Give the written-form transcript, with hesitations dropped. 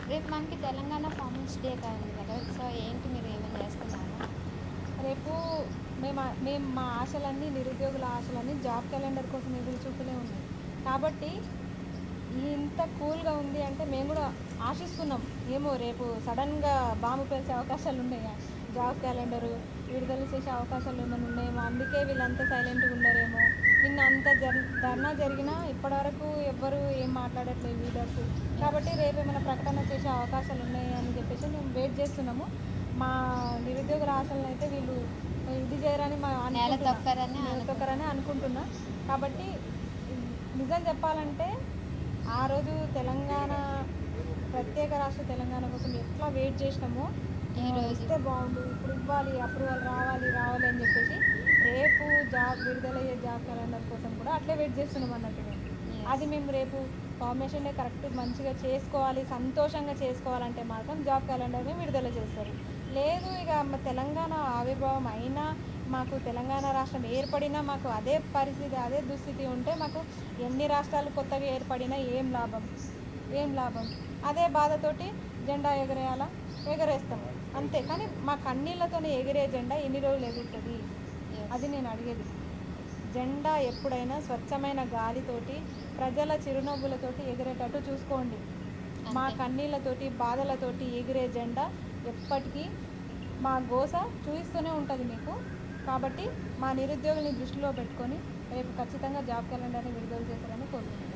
రేపు మనకి Telangana farmers day ఉంది కదా! సో, ఏంటి మీరు ఏమైనా చేస్తున్నారా? రేపు మేము మా ఆశలన్నీ నిరుద్యోగుల ఆశలన్నీ జాబ్ క్యాలెండర్ కోసం ఎదురు చూపుతూనే ఉన్నాయి. కాబట్టి ఇంత కూల్‌గా ఉంది అంటే మేము కూడా ఆశిస్తున్నాం. ఏమో రేపు సడన్‌గా బాంబు పేల్చే అవకాశాలు ఉన్నాయా? జాబ్ క్యాలెండరు విడుదల చేసే అవకాశాలు ఏమైనా ఉన్నాయేమో, అందుకే వీళ్ళంతా సైలెంట్‌గా ఉన్నారేమో. నిన్న అంత ధర్నా జరిగినా ఇప్పటివరకు ఎవ్వరు ఏం మాట్లాడట్లేదు లీడర్స్. కాబట్టి రేపు ఏమైనా ప్రకటన చేసే అవకాశాలు ఉన్నాయి అని చెప్పేసి మేము వెయిట్ చేస్తున్నాము. మా నిరుద్యోగుల ఆశలను అయితే వీళ్ళు ఇది చేయరని నేల అనుకుంటున్నా, తొక్కరని తొక్కరని అనుకుంటున్నా. కాబట్టి నిజం చెప్పాలంటే ఆ రోజు తెలంగాణ ప్రత్యేక రాష్ట్ర తెలంగాణ కోసం ఎట్లా వెయిట్ చేసినామో ఈరోజు ఇస్తే బాగుండు, ఇప్పుడు ఇవ్వాలి, అప్రూవల్ రావాలి అని చెప్పేసి రేపు జాబ్ విడుదలయ్యే జాబ్ క్యాలెండర్ కోసం కూడా అట్లే వెయిట్ చేస్తున్నాం అన్నట్టు మేము. అది మేము రేపు ఫార్మేషన్ డే కరెక్ట్ మంచిగా చేసుకోవాలి, సంతోషంగా చేసుకోవాలంటే మాత్రం జాబ్ క్యాలెండర్ని విడుదల చేస్తారు. లేదు ఇక తెలంగాణ ఆవిర్భావం అయినా మాకు తెలంగాణ రాష్ట్రం ఏర్పడినా మాకు అదే పరిస్థితి అదే దుస్థితి ఉంటే మాకు ఎన్ని రాష్ట్రాలు కొత్తగా ఏర్పడినా ఏం లాభం. అదే బాధతోటి జెండా ఎగరేయాలా, ఎగరేస్తాం అంతే. కానీ మా కన్నీళ్ళతోనే ఎగిరే జెండా ఎన్ని రోజులు ఎగురుతుంది? అది నేను అడిగేది. జెండా ఎప్పుడైనా స్వచ్ఛమైన గాలితోటి ప్రజల చిరునవ్వులతోటి ఎగిరేటట్టు చూసుకోండి. మా కన్నీళ్ళతోటి బాధలతోటి ఎగిరే జెండా ఎప్పటికీ మా గోస చూపిస్తూనే ఉంటుంది మీకు. కాబట్టి మా నిరుద్యోగుల్ని దృష్టిలో పెట్టుకొని రేపు ఖచ్చితంగా జాబ్ క్యాలెండర్ని విడుదల చేశారని కోరుకుంటున్నాను.